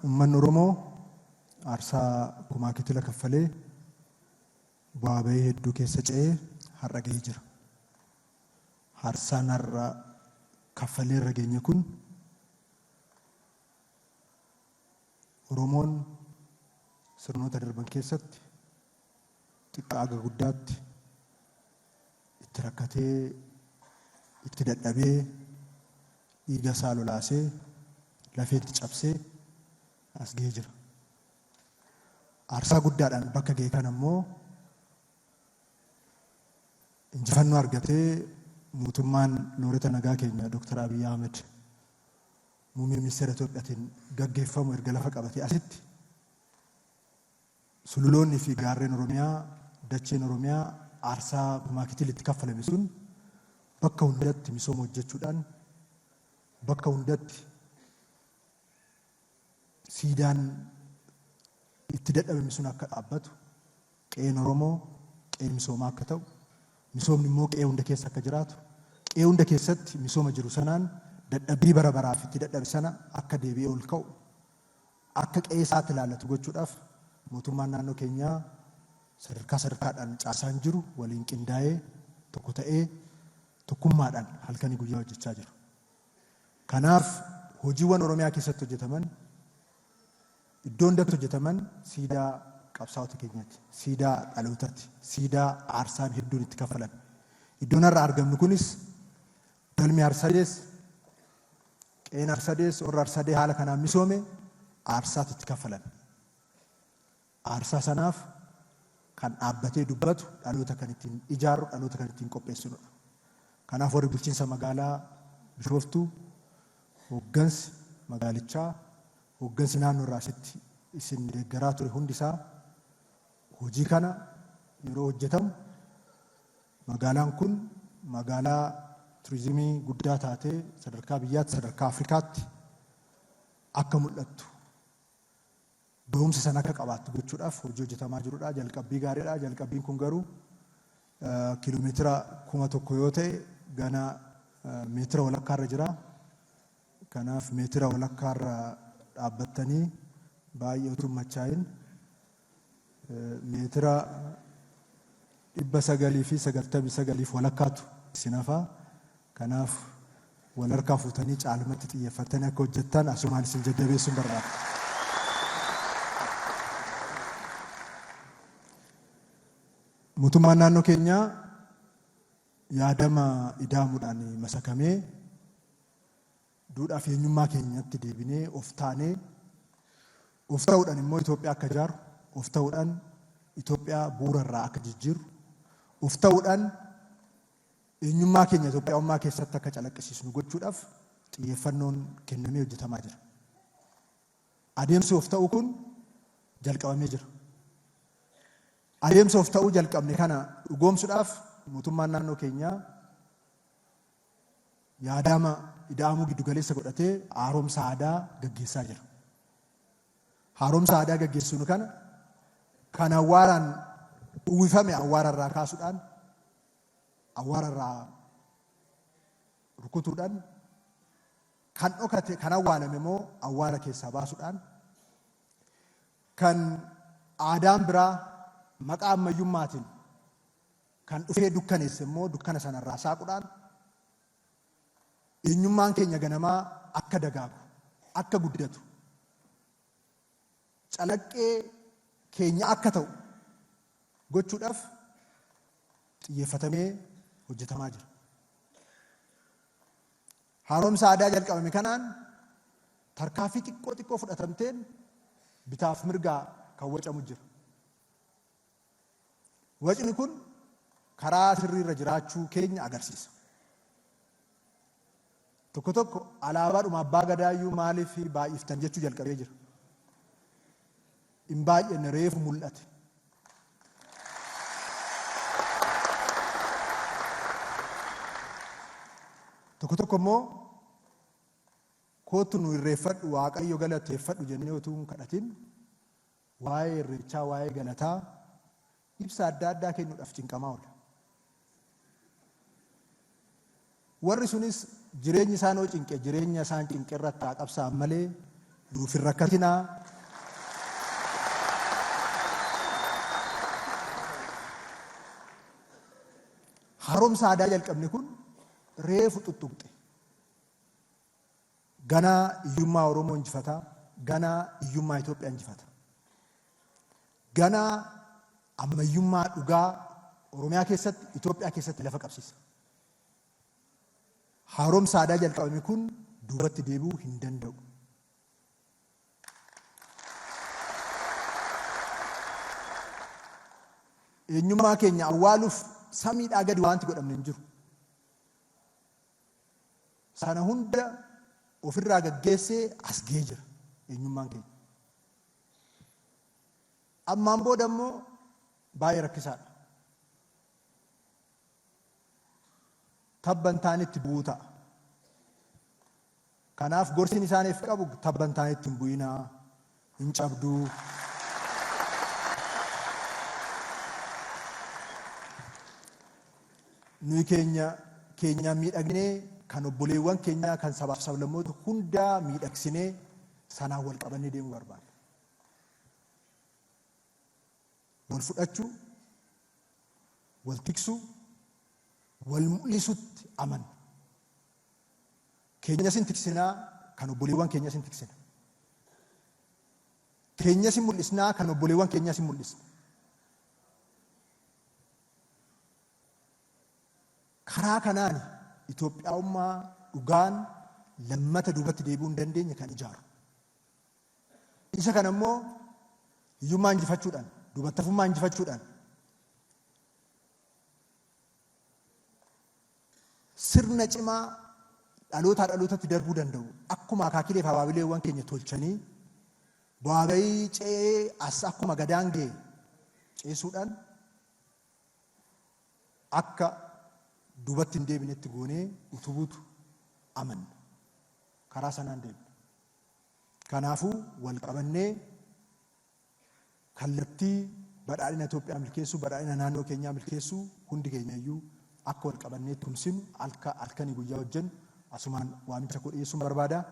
ummanni Oromoo aarsaa kumaa kitila kaffalee bu'aa bahii hedduu keessa ce'ee har'a gahee jira. Aarsaan har'a kaffalee irra geenye kun Oromoon sirnoota darban keessatti xiqqaa aga guddaatti itti rakkatee itti dadhabee dhiiga isaa lolaasee lafeetti cabsee as gahee jira. Aarsaa guddaadhaan bakka gahee kan ammoo injifannoo argatee mootummaan looreta nagaa keenya Dr. Abiy Ahmed muummee ministeera Itoophiyaatiin gaggeeffamu erga lafa qabatee asitti sululoonni fi gaarreen Oromiyaa dacheen Oromiyaa aarsaa kumaa kitilitti kaffalame sun bakka hundatti misooma hojjechuudhaan bakka hundatti siidaan itti dadhabame sun akka dhaabbatu qe'een Oromoo qe'ee misoomaa akka ta'u misoomni immoo qe'ee hunda keessa akka jiraatu qe'ee hunda keessatti misooma jiru sanaan dadhabbii bara baraaf itti dadhabe sana akka deebi'ee ol ka'u akka qe'ee isaatti ilaallatu gochuudhaaf mootummaan naannoo keenyaa sadarkaadhaan caasaan jiru waliin qindaa'ee tokko ta'ee tokkummaadhaan halkanii guyyaa hojjechaa jira. Kanaaf hojiiwwan Oromiyaa keessatti hojjetaman iddoo hundatti hojjetaman siidaa qabsaa'ota keenyaati, siidaa dhalootaati, siidaa aarsaan hedduun itti kaffalan. Iddoon har'a argamnu kunis galmi Aarsadees, qe'een Aarsadees, warra Aarsadee haala kanaan misoome aarsaatti itti kaffalan. Aarsaa sanaaf kan dhaabbatee dubbatu dhaloota kan ittiin ijaaru, dhaloota kan ittiin qopheessinudha. Kanaaf warri bulchiinsa magaalaa Bishooftuu, hooggansi magaalichaa, hooggansi naannoo irraa asitti isin deeggaraa ture hundisaa hojii kana yeroo hojjetamu magaalaan kun magaalaa turizimii guddaa taatee sadarkaa biyyaatti sadarkaa Afrikaatti akka mul'attu beekumsa sana akka qabaattu gochuudhaaf hojii hojjetamaa jirudha. Jalqabbii gaariidha. Jalqabbiin kun garuu kiiloomeetira 1,000 yoo ta'e gana meetira walakkaarra jira. Kanaaf meetira walakkaarra dhaabbattanii baay'ee utuu machaa'in meetira 999 walakkaatu isin hafaa. Kanaaf wal harkaa fuutanii caalmatti xiyyeeffatanii akka hojjettan asumaan isin jajjabeessuun barbaada. Mootummaan naannoo keenyaa yaadama ida'amuudhaan masakamee duudhaa fi eenyummaa keenyatti deebinee of taanee of ta'uudhaan immoo Itoophiyaa akka ijaaru, of ta'uudhaan Itoophiyaa bu'uura irraa akka jijjiiru, of ta'uudhaan eenyummaa keenya Itoophiyaummaa keessatti akka calaqqisiisnu gochuudhaaf xiyyeeffannoon kennamee hojjetamaa jira. Adeemsi of ta'uu kun jalqabamee jira. Adeemsa of ta'uu jalqabne kana dhugoomsuudhaaf mootummaan naannoo keenyaa yaadama ida'amuu giddu galeessa godhatee haaromsa aadaa gaggeessaa jira. Haaromsa aadaa gaggeessinu kana kan awwaaraan uwwifame awwaararraa kaasuudhaan awwaararraa rukutuudhaan kan dhokate kan awwaalame immoo awwaara keessaa baasuudhaan kan aadaan biraa maqaa ammayyummaatiin kan dhufee dukkaneesse immoo dukkana sanarraa saaquudhaan eenyummaan keenya ganamaa akka dagaagu, akka guddatu, calaqqee keenya akka ta'u gochuudhaaf xiyyeeffatamee hojjetamaa jira. Haaromsa aadaa jalqabame kanaan tarkaanfii xiqqoo fudhatamteen bitaaf mirgaa kan wacamu jira. Wacni kun karaa sirriirra jiraachuu keenya agarsiisa. Tokko tokko alaabaadhuma abbaa gadaayyuu maaliif baay'iftan jechuu jalqabee jira. Hin baay'enne reefu mul'ate. Tokko tokko immoo kootu nu irreeffadhu Waaqayyo galateeffadhu jennee utuu hin kadhatin waa'ee irreechaa waa'ee galataa ibsa adda addaa kennuudhaaf cinqamaa oola. Warri sunis jireenyi isaan cinqe jireenya isaan cinqe irratti haa qabsaa'an malee nuuf hin rakkatinaa. Haaromsa aadaa jalqabne kun reefu tuttuqxe. Ganaa iyyummaa Oromoo injifataa, ganaa iyyummaa Itoophiyaa injifata. Ganaa ammayyummaa dhugaa Oromiyaa keessatti, Itoophiyaa keessatti lafa qabsiisa. Haaromsa aadaa jalqabame kun duubatti deebi'uu hin danda'u. Eenyummaa keenya awwaaluuf samiidhaa gadi wanti godhamne hin jiru. Sana hunda ofirraa gaggeessee as ga'ee jira eenyummaan keenya. Ammaan booda immoo baay'ee rakkisaadha. Tabban taanitti bu'uu ta'a. Kanaaf gorsiin isaaniif qabu tabban taanitti hin bu'inaa, hin cabduu. Nuyi keenya miidhagnee kan obboleewwan keenya kan sabaaf sablammoota hundaa miidhagsinee sanaan wal qabannee deemuu barbaada. Wal fudhachuu, wal tiksuu, wal mul'isutti amanna. Keenyas hin tiksinaa, kan obboleewwan keenyas hin tiksina. Keenyas hin mul'isnaa, kan obboleewwan keenyas hin mul'isna. Karaa kanaan Itoophiyaa'ummaa dhugaan lammata duubatti deebi'uu hin dandeenye kan ijaaru. Isa kana immoo hiyyummaa injifachuudhaan, duubattafummaa injifachuudhaan sirna cimaa dhalootaa dhalootatti darbuu danda'u akkuma akaakilee fi abaabileewwan keenya tolchanii bu'aa bayii ce'ee as akkuma gadaan ga'e ceessuudhaan akka duubatti hin deebinetti goonee utubuutu amanna. Karaa sanaan deemna. Kanaafuu wal qabannee kallattii badhaadhina Itoophiyaa milkeessuu, badhaadhina naannoo keenyaa milkeessuu hundi keenya iyyuu akka wal qabannee tumsinu halkanii guyyaa hojjennu asumaan waamicha koo dhiyeessuun barbaada.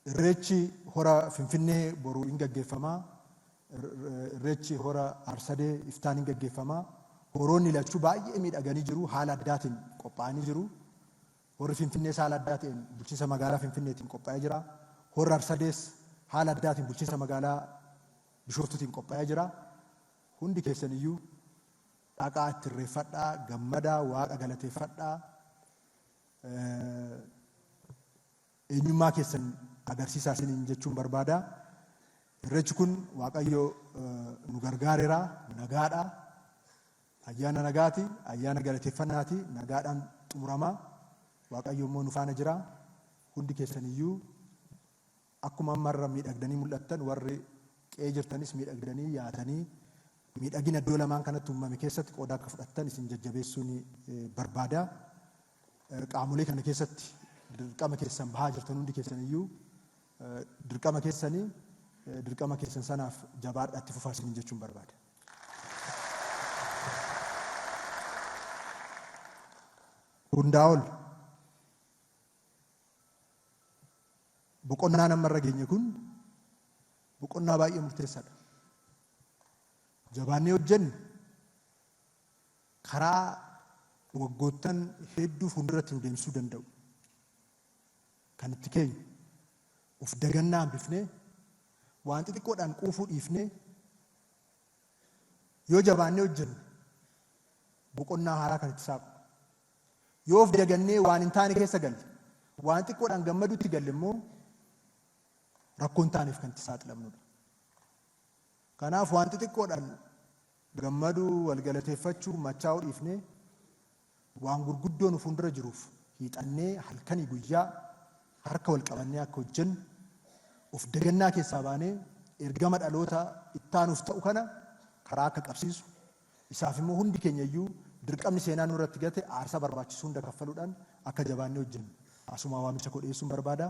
Irreechi hora Finfinnee boruu hin gaggeeffamaa. Irreechi hora Arsadee iftaan hin gaggeeffamaa. Horoonni lachuu baay'ee miidhaganii jiru, haala addaatiin qophaa'anii jiru. Horri Finfinnees haala addaatiin bulchiinsa magaalaa Finfinneetiin qophaa'ee jira. Horri Arsadees haala addaatiin bulchiinsa magaalaa Bishooftuutiin qophaa'ee jira. Hundi keessan iyyuu dhaqaa itti irreeffadhaa, gammadaa, waaqa galateeffadhaa. Eenyummaa keessan agarsiisaa isiniin jechuun barbaada. Irreechi kun Waaqayyo nu gargaareera, nagaadha. Ayyaana nagaati, ayyaana galateeffannaati, nagaadhaan xumuramaa. Waaqayyo immoo nu faana jira. Hundi keessan iyyuu akkuma ammarra miidhagdanii mul'attan warri qe'ee jirtanis miidhagdanii yaatanii miidhagina iddoo lamaan kanatti uumame keessatti qooda akka fudhattan isin jajjabeessuun barbaada. Qaamolee kana keessatti dirqama keessan bahaa jirtan hundi keessan iyyuu dirqama keessan sanaaf jabaadhaa itti fufaa isiniin jechuun barbaada. Hundaa ol boqonnaa namarra geenye kun boqonnaa baay'ee murteessaadha. Jabaannee hojjenne karaa waggoottan hedduu fuulduratti nu deemsisuu danda'u. Kan itti keenya of dagannaa hambifnee waan xixiqqoodhaan quufuu dhiifnee yoo jabaannee hojjenne boqonnaa haaraa kan itti saaqu. Yoo of dagannee waan hin taane keessa galle, waan xiqqoodhaan gammaduutti galle immoo rakkoon taaneef kan itti saaxilamnudha. Kanaaf waan xixiqqoodhaan gammaduu, wal galateeffachuu, machaa'uu dhiifnee waan gurguddoo nu fuuldura jiruuf hiixannee halkanii guyyaa harka wal qabannee akka hojjennu of dagannaa keessaa baanee ergama dhaloota ittaanuuf ta'u kana karaa akka qabsiisu isaaf immoo hundi keenya iyyuu dirqamni seenaa nurratti gate aarsaa barbaachisu hunda kaffaluudhaan akka jabaannee hojjennu asuma waamicha koo dhiyeessuun barbaada.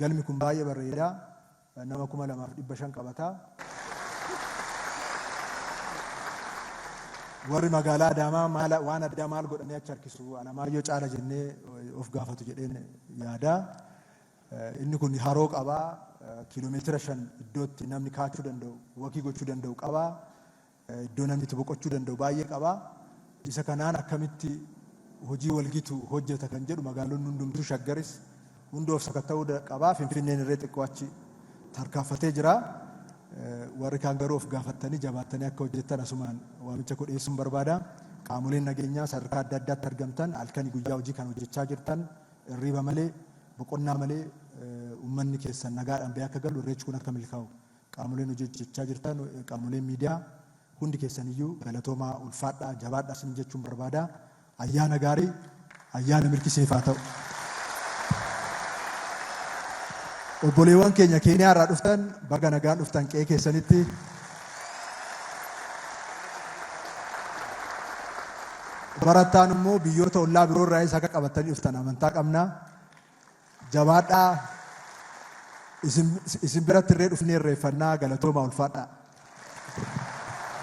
Galmi kun baay'ee bareedaa, nama 2500 qabataa. Warri magaalaa Adaamaa waan addaa maal godhanii achi harkisu Alamaayyoo caala jennee of gaafatu jedheen yaada. inni kun haroo qabaa kiiloomeetira 5 iddootti namni kaachuu danda'u wakii gochuu danda'u qabaa iddoo namni itti boqochuu danda'u baay'ee qabaa isa kanaan akkamitti hojii walgitu hojjeta kan jedhu magaalonni hundumtuu Shaggaris hundoo of sakatta'uu qabaa Finfinneen irree xiqqoo achi tarkaanfatee jira warri kaan garuu of gaafattanii jabaattanii akka hojjettan asumaan waamicha dhiyeessuun barbaada qaamoleen nageenyaa sadarkaa adda addaatti argamtan halkanii guyyaa hojii kan hojjechaa jirtan irriiba malee boqonnaa malee uummanni keessan nagaadhaan ba'ee akka galu irreechi kun akka milkaa'u qaamoleen hojjechaa jirtan qaamoleen miidiyaa hundi keessaniyyuu galatoomaa ulfaadhaa jabaadhaa isin jechuun barbaada ayyaana gaarii ayyaana milkiseefaa ta'u. Obboleewwan keenya Keeniyaa irraa dhuftan baga nagaan dhuftan qe'ee keessanitti barataan immoo biyyoota ollaa biroo irraa isa akka qabatanii dhuftan amantaa qabna jabaadhaa isin biratti irree dhufnee irreeffannaa galatoomaa ulfaadhaa.